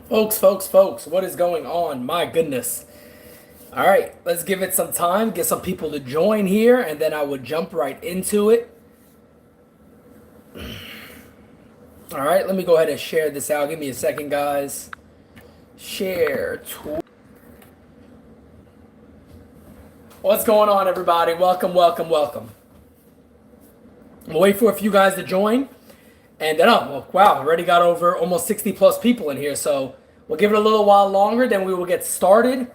Folks, what is going on? My goodness. All right, let's give it some time, get some people to join here, and then I would jump right into it. All right, let me go ahead and share this out. Give me a second, guys. Share. What's going on, everybody? Welcome. I'm gonna wait for a few guys to join. And then, wow, already got over almost 60 plus people in here. So we'll give it a little while longer, then we will get started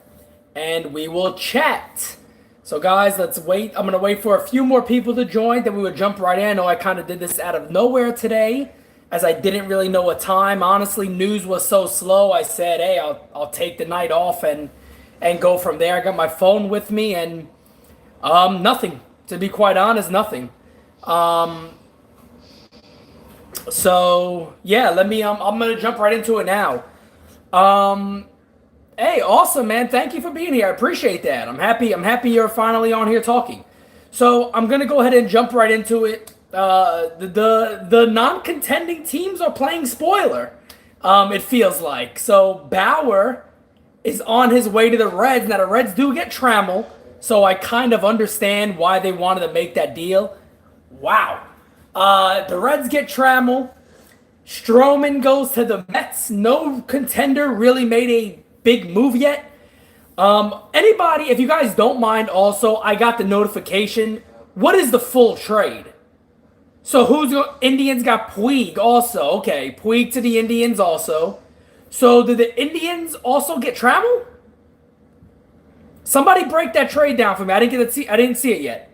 and we will chat. So, guys, let's wait. I'm going to wait for a few more people to join, then we would jump right in. I know I kind of did this out of nowhere today as I didn't really know a time. Honestly, news was so slow. I said, hey, I'll take the night off and go from there. I got my phone with me and nothing. To be quite honest, nothing. So yeah, let me. I'm gonna jump right into it now. Hey, awesome, man. Thank you for being here. I appreciate that. I'm happy. You're finally on here talking. So I'm gonna go ahead and jump right into it. The non-contending teams are playing spoiler. It feels like so. Bauer is on his way to the Reds. Now the Reds do get Trammell, so I kind of understand why they wanted to make that deal. Wow. The Reds get Trammell. Stroman goes to the Mets. No contender really made a big move yet. Anybody, if you guys don't mind, also, I got the notification. What is the full trade? So Indians got Puig also. Okay, Puig to the Indians also. So did the Indians also get Trammell? Somebody break that trade down for me. I didn't see it yet.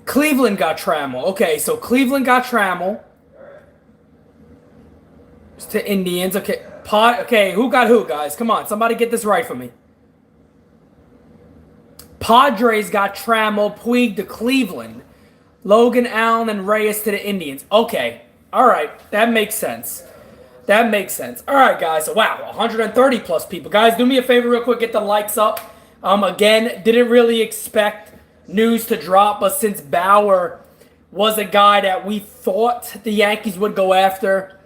Cleveland got Trammell. Okay, so Cleveland got Trammell. It's to Indians. Okay, okay, who got who, guys? Come on, somebody get this right for me. Padres got Trammell, Puig to Cleveland. Logan Allen and Reyes to the Indians. Okay, all right, that makes sense. All right, guys. So, wow, 130 plus people. Guys, do me a favor real quick. Get the likes up. Again, didn't really expect news to drop, but since Bauer was a guy that we thought the Yankees would go after,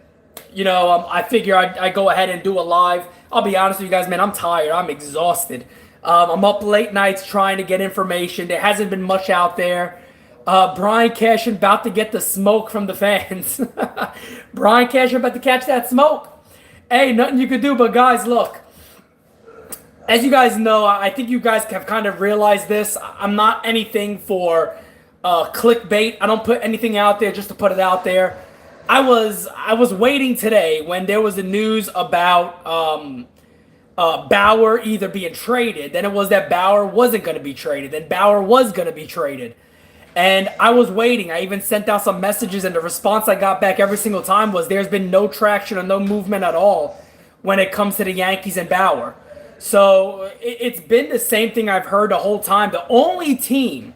I figure I'd go ahead and do a live. I'll be honest with you guys, man, I'm tired. I'm exhausted. I'm up late nights trying to get information. There hasn't been much out there. Brian Cashin about to get the smoke from the fans. Brian Cashin about to catch that smoke. Hey, nothing you could do, but guys, look. As you guys know, I think you guys have kind of realized this. I'm not anything for clickbait. I don't put anything out there just to put it out there. I was waiting today when there was the news about Bauer either being traded. Then it was that Bauer wasn't going to be traded. Then Bauer was going to be traded. And I was waiting. I even sent out some messages, and the response I got back every single time was there's been no traction or no movement at all when it comes to the Yankees and Bauer. So it's been the same thing I've heard the whole time. The only team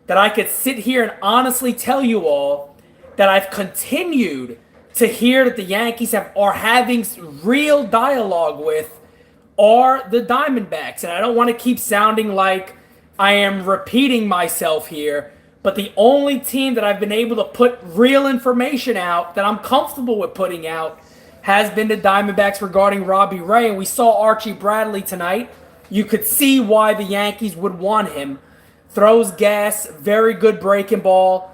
that I could sit here and honestly tell you all that I've continued to hear that the Yankees are having real dialogue with are the Diamondbacks. And I don't want to keep sounding like I am repeating myself here, but the only team that I've been able to put real information out that I'm comfortable with putting out has been the Diamondbacks regarding Robbie Ray, and we saw Archie Bradley tonight. You could see why the Yankees would want him. Throws gas, very good breaking ball,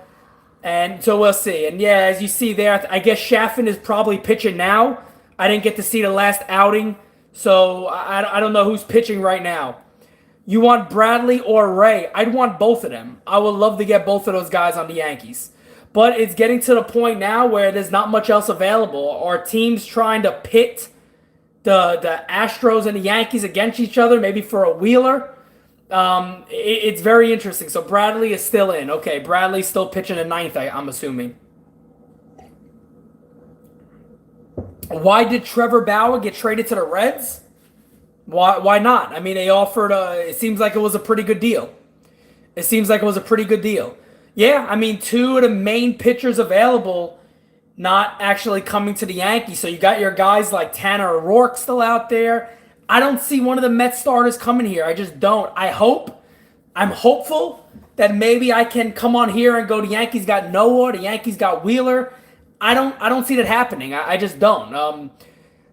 and so we'll see. And yeah, as you see there, I guess Chaffin is probably pitching now. I didn't get to see the last outing, so I don't know who's pitching right now. You want Bradley or Ray? I'd want both of them. I would love to get both of those guys on the Yankees. But it's getting to the point now where there's not much else available. Are teams trying to pit the Astros and the Yankees against each other, maybe for a Wheeler? It's very interesting. So Bradley is still in. Okay, Bradley's still pitching in ninth, I'm assuming. Why did Trevor Bauer get traded to the Reds? Why not? I mean, they offered it seems like it was a pretty good deal. Yeah, I mean, two of the main pitchers available not actually coming to the Yankees. So you got your guys like Tanner O'Rourke still out there. I don't see one of the Mets starters coming here. I just don't. I'm hopeful that maybe I can come on here and go, the Yankees got Noah, the Yankees got Wheeler. I don't see that happening. I just don't.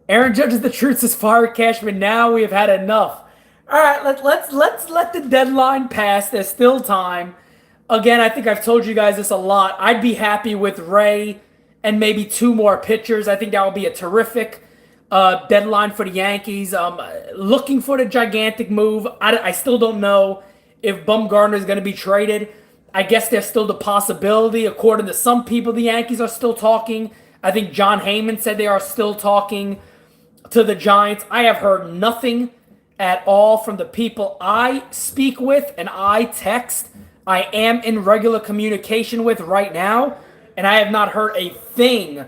Aaron Judge is the truth, says fire Cashman. Now we have had enough. All right, let's let the deadline pass. There's still time. Again, I think I've told you guys this a lot. I'd be happy with Ray and maybe 2 more pitchers. I think that would be a terrific deadline for the Yankees. Looking for the gigantic move. I still don't know if Bumgarner is going to be traded. I guess there's still the possibility. According to some people, the Yankees are still talking. I think John Heyman said they are still talking to the Giants. I have heard nothing at all from the people I speak with and I text. I am in regular communication with right now, and I have not heard a thing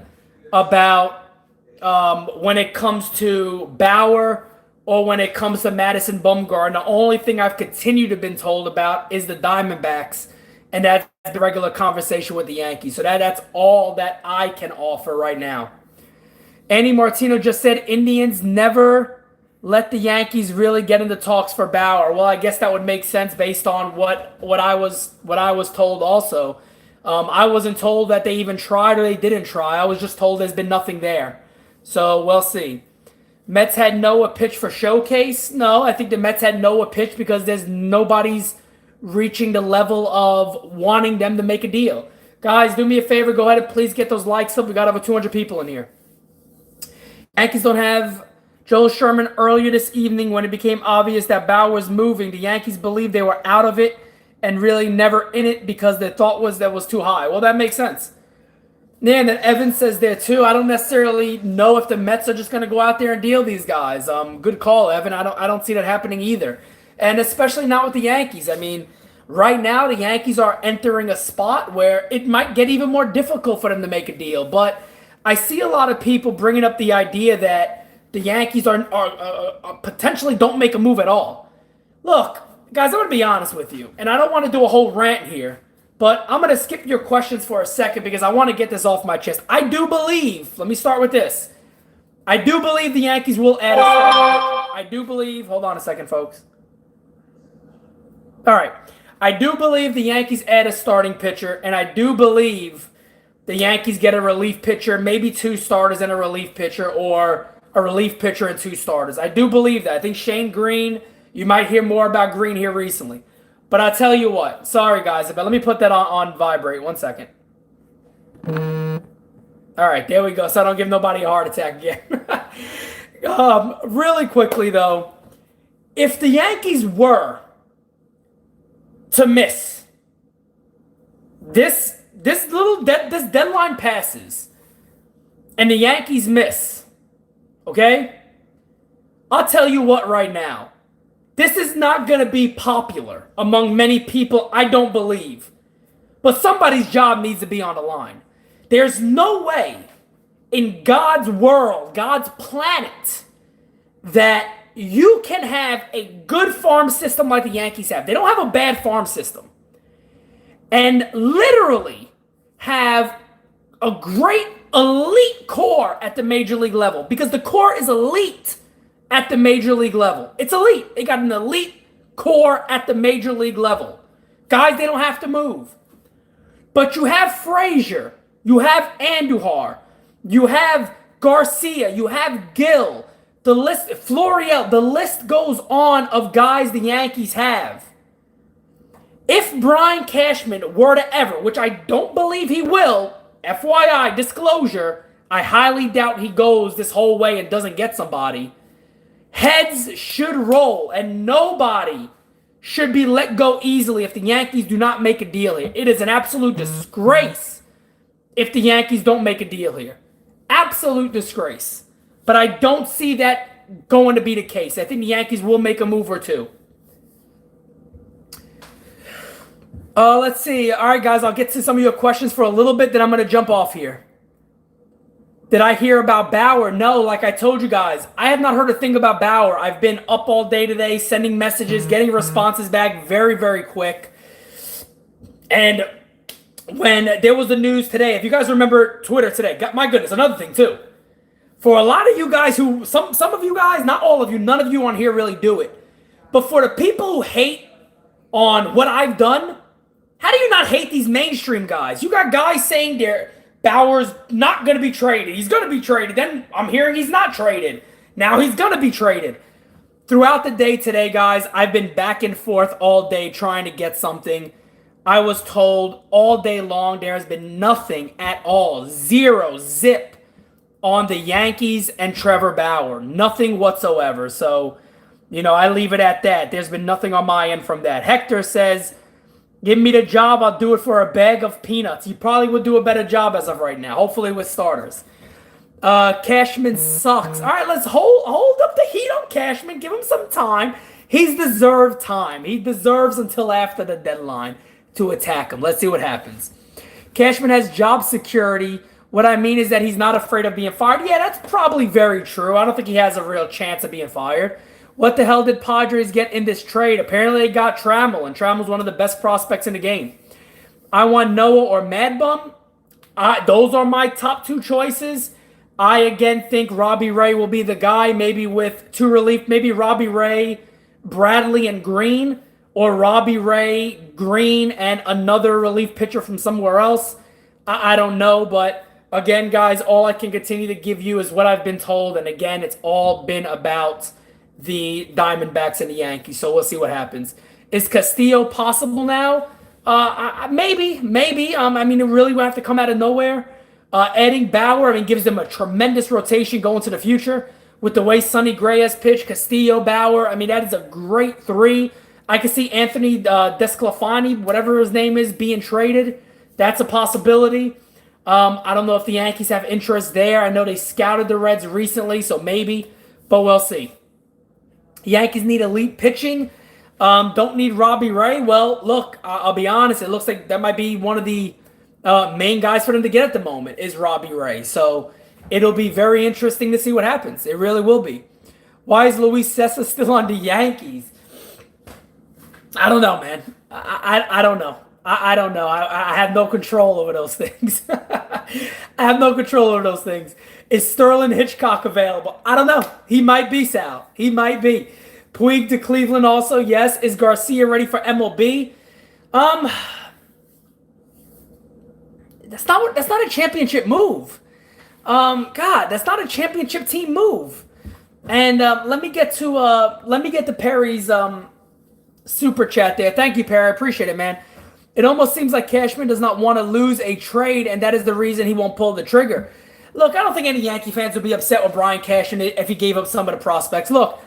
about when it comes to Bauer or when it comes to Madison Bumgarner. The only thing I've continued to been told about is the Diamondbacks, and that's the regular conversation with the Yankees. So that's all that I can offer right now. Andy Martino just said Indians never let the Yankees really get into talks for Bauer. Well, I guess that would make sense based on what I was told also. I wasn't told that they even tried or they didn't try. I was just told there's been nothing there. So we'll see. Mets had Noah pitch for showcase. No, I think the Mets had Noah pitch because there's nobody's reaching the level of wanting them to make a deal. Guys, do me a favor. Go ahead and please get those likes up. We got over 200 people in here. Yankees don't have Joel Sherman. Earlier this evening when it became obvious that Bauer was moving, the Yankees believed they were out of it and really never in it because their thought was that was too high. Well, that makes sense. Yeah, and then Evan says there too. I don't necessarily know if the Mets are just going to go out there and deal these guys. Good call, Evan. I don't see that happening either. And especially not with the Yankees. I mean, right now the Yankees are entering a spot where it might get even more difficult for them to make a deal. But I see a lot of people bringing up the idea that the Yankees are potentially don't make a move at all. Look, guys, I'm going to be honest with you. And I don't want to do a whole rant here. But I'm going to skip your questions for a second because I want to get this off my chest. I do believe, let me start with this. I do believe the Yankees will add a starting pitcher. I do believe, hold on a second, folks. All right. I do believe the Yankees add a starting pitcher, and I do believe the Yankees get a relief pitcher, maybe 2 starters and a relief pitcher, or a relief pitcher and 2 starters. I do believe that. I think Shane Green, you might hear more about Green here recently. But I'll tell you what. Sorry, guys, but let me put that on vibrate. 1 second. All right, there we go. So I don't give nobody a heart attack again. Really quickly, though, if the Yankees were to miss this deadline passes and the Yankees miss, okay? I'll tell you what right now. This is not going to be popular among many people, I don't believe. But somebody's job needs to be on the line. There's no way in God's world, God's planet, that you can have a good farm system like the Yankees have. They don't have a bad farm system. And literally have a great elite core at the major league level. Because the core is elite at the major league level. It's elite. They got an elite core at the major league level. Guys, they don't have to move. But you have Frazier. You have Andujar. You have Garcia. You have Gill. The list, Florial. The list goes on of guys the Yankees have. If Brian Cashman were to ever, which I don't believe he will, FYI, disclosure, I highly doubt he goes this whole way and doesn't get somebody. Heads should roll, and nobody should be let go easily if the Yankees do not make a deal here. It is an absolute disgrace if the Yankees don't make a deal here. Absolute disgrace. But I don't see that going to be the case. I think the Yankees will make a move or two. Let's see. All right, guys, I'll get to some of your questions for a little bit, then I'm going to jump off here. Did I hear about Bauer? No, like I told you guys, I have not heard a thing about Bauer. I've been up all day today, sending messages, getting responses back very, very quick. And when there was the news today, if you guys remember Twitter today, my goodness, another thing too. For a lot of you guys who, some of you guys, not all of you, none of you on here really do it. But for the people who hate on what I've done, How do you not hate these mainstream guys? You got guys saying Bauer's not going to be traded. He's going to be traded. Then I'm hearing he's not traded. Now he's going to be traded. Throughout the day today, guys, I've been back and forth all day trying to get something. I was told all day long there has been nothing at all. Zero, zip on the Yankees and Trevor Bauer. Nothing whatsoever. So, I leave it at that. There's been nothing on my end from that. Hector says, give me the job, I'll do it for a bag of peanuts. He probably would do a better job as of right now, hopefully with starters. Cashman sucks. All right, let's hold up the heat on Cashman. Give him some time. He's deserved time. He deserves until after the deadline to attack him. Let's see what happens. Cashman has job security. What I mean is that he's not afraid of being fired. Yeah, that's probably very true. I don't think he has a real chance of being fired. What the hell did Padres get in this trade? Apparently they got Trammell, and Trammell's one of the best prospects in the game. I want Noah or Mad Bum. Those are my top two choices. I, again, think Robbie Ray will be the guy, maybe with two relief, maybe Robbie Ray, Bradley, and Green, or Robbie Ray, Green, and another relief pitcher from somewhere else. I don't know, but again, guys, all I can continue to give you is what I've been told, and again, it's all been about the Diamondbacks and the Yankees, so we'll see what happens. Is Castillo possible now? Maybe. I mean, it really would have to come out of nowhere. Adding Bauer, gives them a tremendous rotation going to the future. With the way Sonny Gray has pitched, Castillo, Bauer, that is a great three. I can see Anthony Desclafani, whatever his name is, being traded. That's a possibility. I don't know if the Yankees have interest there. I know they scouted the Reds recently, so maybe, but we'll see. Yankees need elite pitching. Don't need Robbie Ray. Well, look, I'll be honest. It looks like that might be one of the main guys for them to get at the moment is Robbie Ray. So it'll be very interesting to see what happens. It really will be. Why is Luis Cessa still on the Yankees? I don't know, man. I don't know. I don't know. I have no control over those things. I have no control over those things. Is Sterling Hitchcock available? I don't know. He might be, Sal. He might be. Puig to Cleveland also, yes. Is Garcia ready for MLB? That's not a championship move. God, that's not a championship team move. And let me get to Perry's super chat there. Thank you, Perry. I appreciate it, man. It almost seems like Cashman does not want to lose a trade, and that is the reason he won't pull the trigger. Look, I don't think any Yankee fans would be upset with Brian Cashman if he gave up some of the prospects. Look,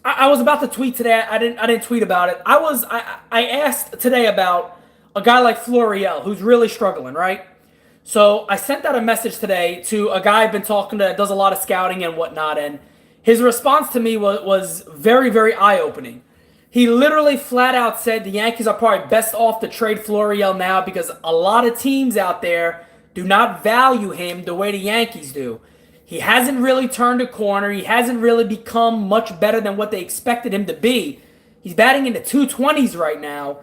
I was about to tweet today. I didn't tweet about it. I asked today about a guy like Florial, who's really struggling, right? So I sent out a message today to a guy I've been talking to that does a lot of scouting and whatnot, and his response to me was very, very eye-opening. He literally flat out said the Yankees are probably best off to trade Florial now because a lot of teams out there do not value him the way the Yankees do. He hasn't really turned a corner. He hasn't really become much better than what they expected him to be. He's batting in the 220s right now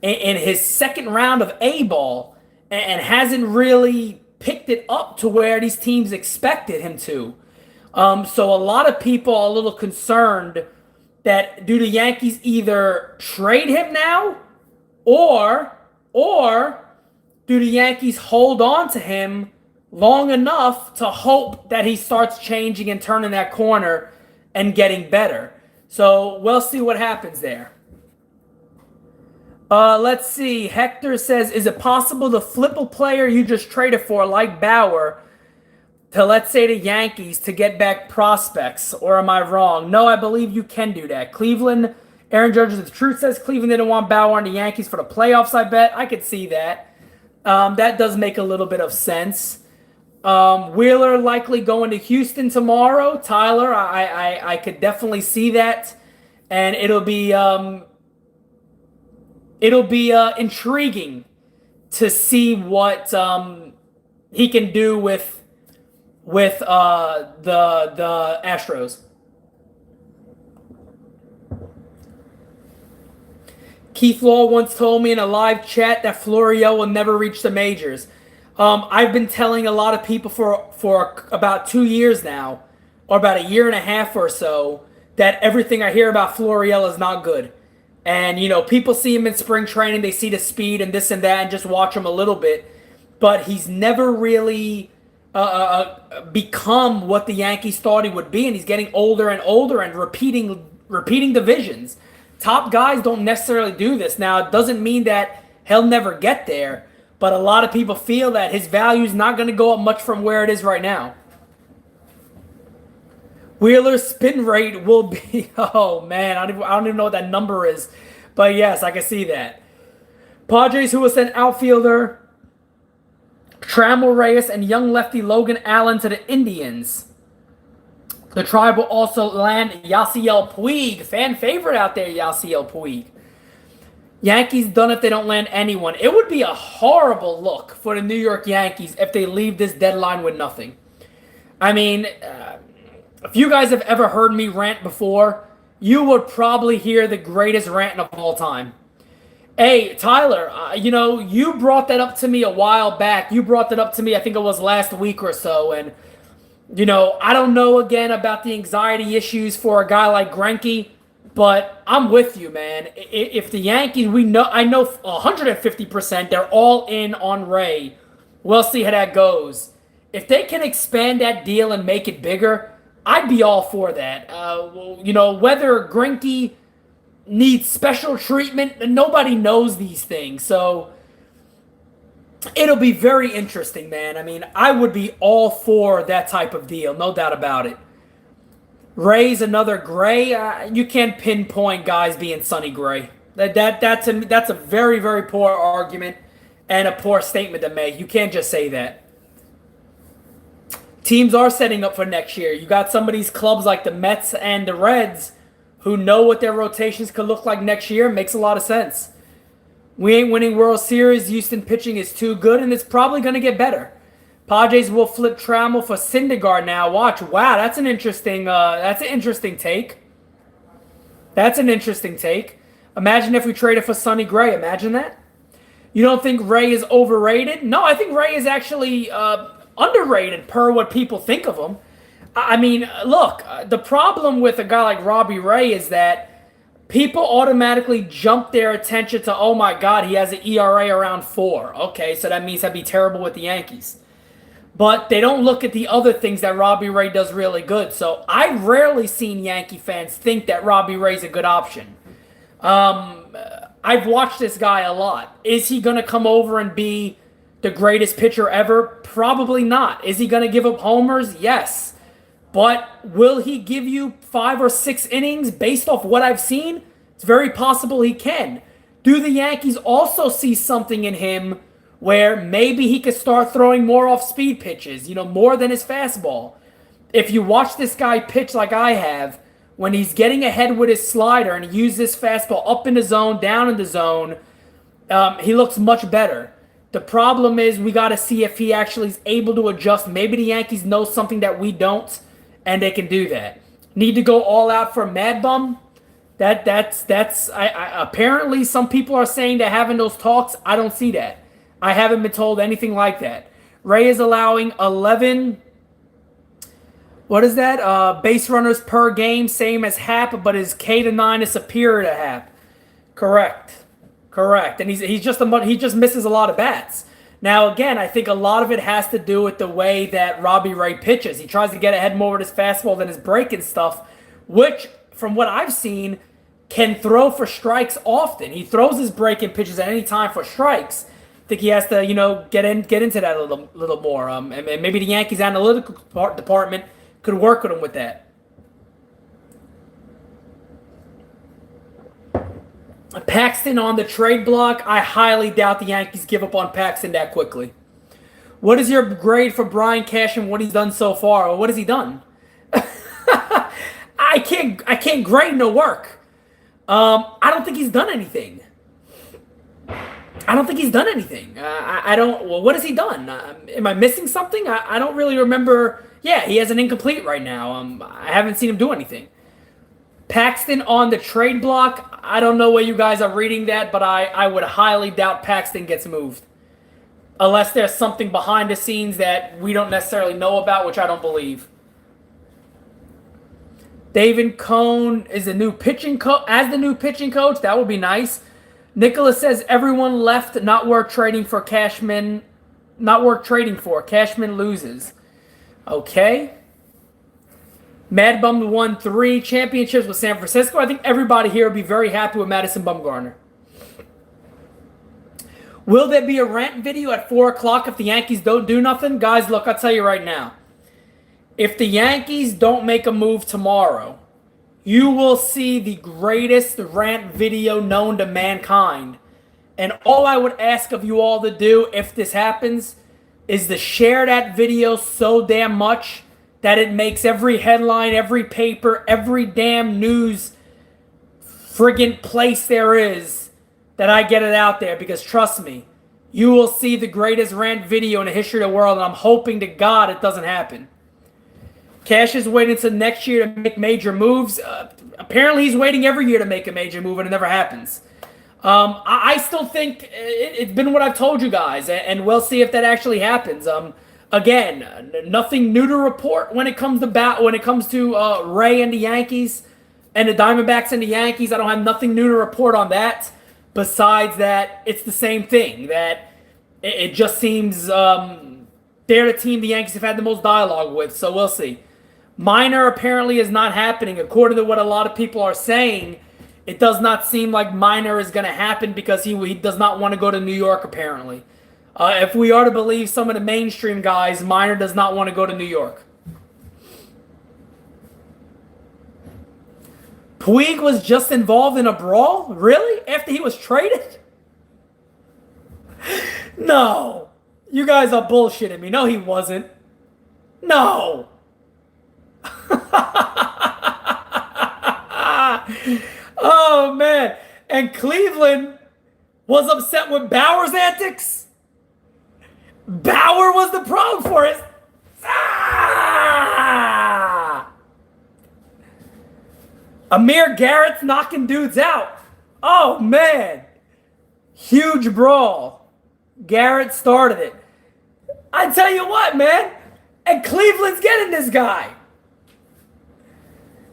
in his second round of A-ball and hasn't really picked it up to where these teams expected him to. So a lot of people are a little concerned that do the Yankees either trade him now or do the Yankees hold on to him long enough to hope that he starts changing and turning that corner and getting better. So we'll see what happens there. Let's see. Hector says, is it possible to flip a player you just traded for, like Bauer, to, let's say, the Yankees to get back prospects? Or am I wrong? No, I believe you can do that. Cleveland, Aaron Judge, the truth says Cleveland didn't want Bauer on the Yankees for the playoffs, I bet. I could see that. That does make a little bit of sense. Wheeler likely going to Houston tomorrow. Tyler, I could definitely see that. And it'll be intriguing to see what he can do with the Astros. Keith Law once told me in a live chat that Florial will never reach the majors. I've been telling a lot of people for about 2 years now, or about a year and a half or so, that everything I hear about Florial is not good. And, people see him in spring training, they see the speed and this and that and just watch him a little bit. But he's never really become what the Yankees thought he would be. And he's getting older and older and repeating divisions. Top guys don't necessarily do this. Now, it doesn't mean that he'll never get there. But a lot of people feel that his value is not going to go up much from where it is right now. Wheeler's spin rate will be, oh man, I don't even know what that number is. But yes, I can see that. Padres, who will send outfielder Trammell Reyes and young lefty Logan Allen to the Indians. The Tribe will also land Yasiel Puig, fan favorite out there, Yasiel Puig. Yankees done if they don't land anyone. It would be a horrible look for the New York Yankees if they leave this deadline with nothing. I mean, if you guys have ever heard me rant before, you would probably hear the greatest rant of all time. Hey, Tyler, you brought that up to me a while back. You brought that up to me, I think it was last week or so. And, I don't know again about the anxiety issues for a guy like Greinke, but I'm with you, man. If the Yankees, I know 150% they're all in on Ray. We'll see how that goes. If they can expand that deal and make it bigger, I'd be all for that. Whether Greinke needs special treatment, nobody knows these things. So it'll be very interesting, man. I mean, I would be all for that type of deal, no doubt about it. Ray's another Gray. You can't pinpoint guys being Sonny Gray. That's a very, very poor argument and a poor statement to make. You can't just say that. Teams are setting up for next year. You got some of these clubs like the Mets and the Reds who know what their rotations could look like next year. Makes a lot of sense. We ain't winning World Series. Houston pitching is too good, and it's probably going to get better. Padres will flip Trammell for Syndergaard now. Watch. Wow, that's an interesting take. That's an interesting take. Imagine if we traded for Sonny Gray. Imagine that. You don't think Ray is overrated? No, I think Ray is actually underrated per what people think of him. I mean, look, the problem with a guy like Robbie Ray is that people automatically jump their attention to, oh my God, he has an ERA around 4. Okay, so that means that'd be terrible with the Yankees. But they don't look at the other things that Robbie Ray does really good. So I've rarely seen Yankee fans think that Robbie Ray's a good option. I've watched this guy a lot. Is he going to come over and be the greatest pitcher ever? Probably not. Is he going to give up homers? Yes. But will he give you 5 or 6 innings based off what I've seen? It's very possible he can. Do the Yankees also see something in him where maybe he could start throwing more off-speed pitches, more than his fastball? If you watch this guy pitch like I have, when he's getting ahead with his slider and he uses his fastball up in the zone, down in the zone, he looks much better. The problem is we got to see if he actually is able to adjust. Maybe the Yankees know something that we don't, and they can do that. Need to go all out for Mad Bum? That's apparently some people are saying they're having those talks. I don't see that. I haven't been told anything like that. Ray is allowing 11, base runners per game, same as Happ, but his K to 9 is superior to Happ. Correct. And he just misses a lot of bats. Now, again, I think a lot of it has to do with the way that Robbie Ray pitches. He tries to get ahead more with his fastball than his breaking stuff, which, from what I've seen, can throw for strikes often. He throws his breaking pitches at any time for strikes. I think he has to, get into that a little more. And maybe the Yankees analytical department could work with him with that. Paxton on the trade block. I highly doubt the Yankees give up on Paxton that quickly. What is your grade for Brian Cash and what he's done so far? Or what has he done? I can't grade no work. I don't think he's done anything. I don't. Well, what has he done? Am I missing something? I don't really remember. Yeah, he has an incomplete right now. I haven't seen him do anything. Paxton on the trade block. I don't know where you guys are reading that, but I would highly doubt Paxton gets moved. Unless there's something behind the scenes that we don't necessarily know about, which I don't believe. David Cohn is the new pitching coach. As the new pitching coach, that would be nice. Nicholas says everyone left, not worth trading for. Cashman, not worth trading for. Cashman loses. Okay. Mad Bum won 3 championships with San Francisco. I think everybody here would be very happy with Madison Bumgarner. Will there be a rant video at 4 o'clock if the Yankees don't do nothing? Guys, look, I'll tell you right now. If the Yankees don't make a move tomorrow, you will see the greatest rant video known to mankind. And all I would ask of you all to do if this happens is to share that video so damn much that it makes every headline, every paper, every damn news friggin' place there is that I get it out there. Because trust me, you will see the greatest rant video in the history of the world, and I'm hoping to God it doesn't happen. Cash is waiting until next year to make major moves. Apparently he's waiting every year to make a major move, and it never happens. I still think it's been what I've told you guys, and we'll see if that actually happens. Again, nothing new to report when it comes to Ray and the Yankees and the Diamondbacks and the Yankees. I don't have nothing new to report on that. Besides that, it's the same thing. That it just seems they're the team the Yankees have had the most dialogue with. So we'll see. Minor apparently is not happening, according to what a lot of people are saying. It does not seem like Minor is going to happen because he does not want to go to New York, apparently. If we are to believe some of the mainstream guys, Minor does not want to go to New York. Puig was just involved in a brawl? Really? After he was traded? No. You guys are bullshitting me. No, he wasn't. No. Oh, man. And Cleveland was upset with Bauer's antics? Bauer was the problem for it. Amir Garrett's knocking dudes out. Oh, man. Huge brawl. Garrett started it. I tell you what, man. And Cleveland's getting this guy.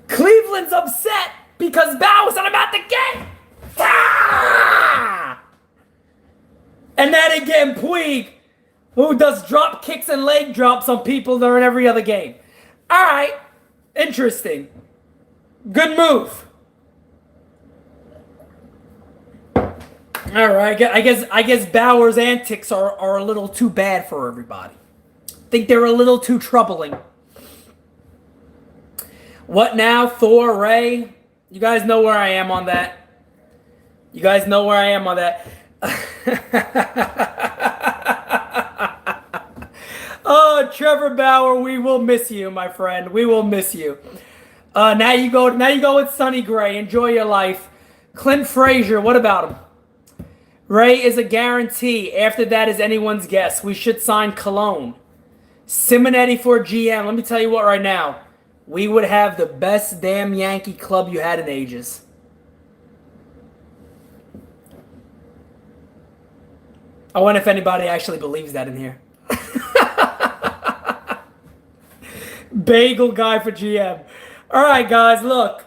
Cleveland's upset because Bauer's not about to get. And then again, Puig, who does drop kicks and leg drops on people during every other game. All right. Interesting. Good move. All right. I guess Bauer's antics are a little too bad for everybody. I think they're a little too troubling. What now, Thor, Ray? You guys know where I am on that. You guys know where I am on that. Oh, Trevor Bauer, we will miss you, my friend. We will miss you. Now you go with Sonny Gray. Enjoy your life. Clint Frazier, what about him? Ray is a guarantee. After that is anyone's guess. We should sign Cologne. Simonetti for GM. Let me tell you what right now. We would have the best damn Yankee club you had in ages. I wonder if anybody actually believes that in here. Bagel guy for GM. All right, guys, look.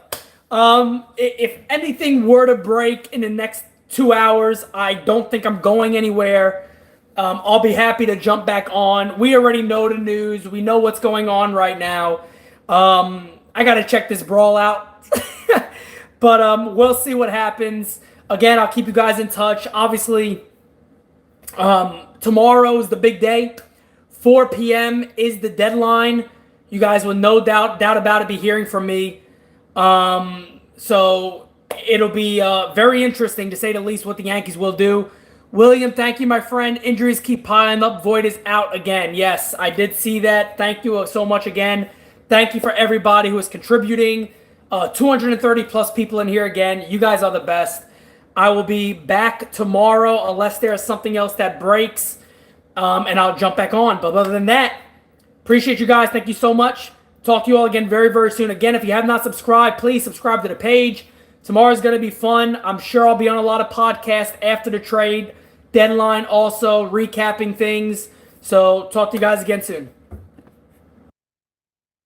If anything were to break in the next 2 hours, I don't think I'm going anywhere. I'll be happy to jump back on. We already know the news. We know what's going on right now. I got to check this brawl out. But we'll see what happens. Again, I'll keep you guys in touch. Obviously, tomorrow is the big day. 4 p.m. is the deadline. You guys will no doubt about it be hearing from me. So it'll be very interesting, to say the least, what the Yankees will do. William, thank you, my friend. Injuries keep piling up. Voit is out again. Yes, I did see that. Thank you so much again. Thank you for everybody who is contributing. 230 plus people in here again. You guys are the best. I will be back tomorrow unless there's something else that breaks, and I'll jump back on. But other than that, appreciate you guys. Thank you so much. Talk to you all again very, very soon. Again, if you have not subscribed, please subscribe to the page. Tomorrow's going to be fun. I'm sure I'll be on a lot of podcasts after the trade deadline, also recapping things. So talk to you guys again soon.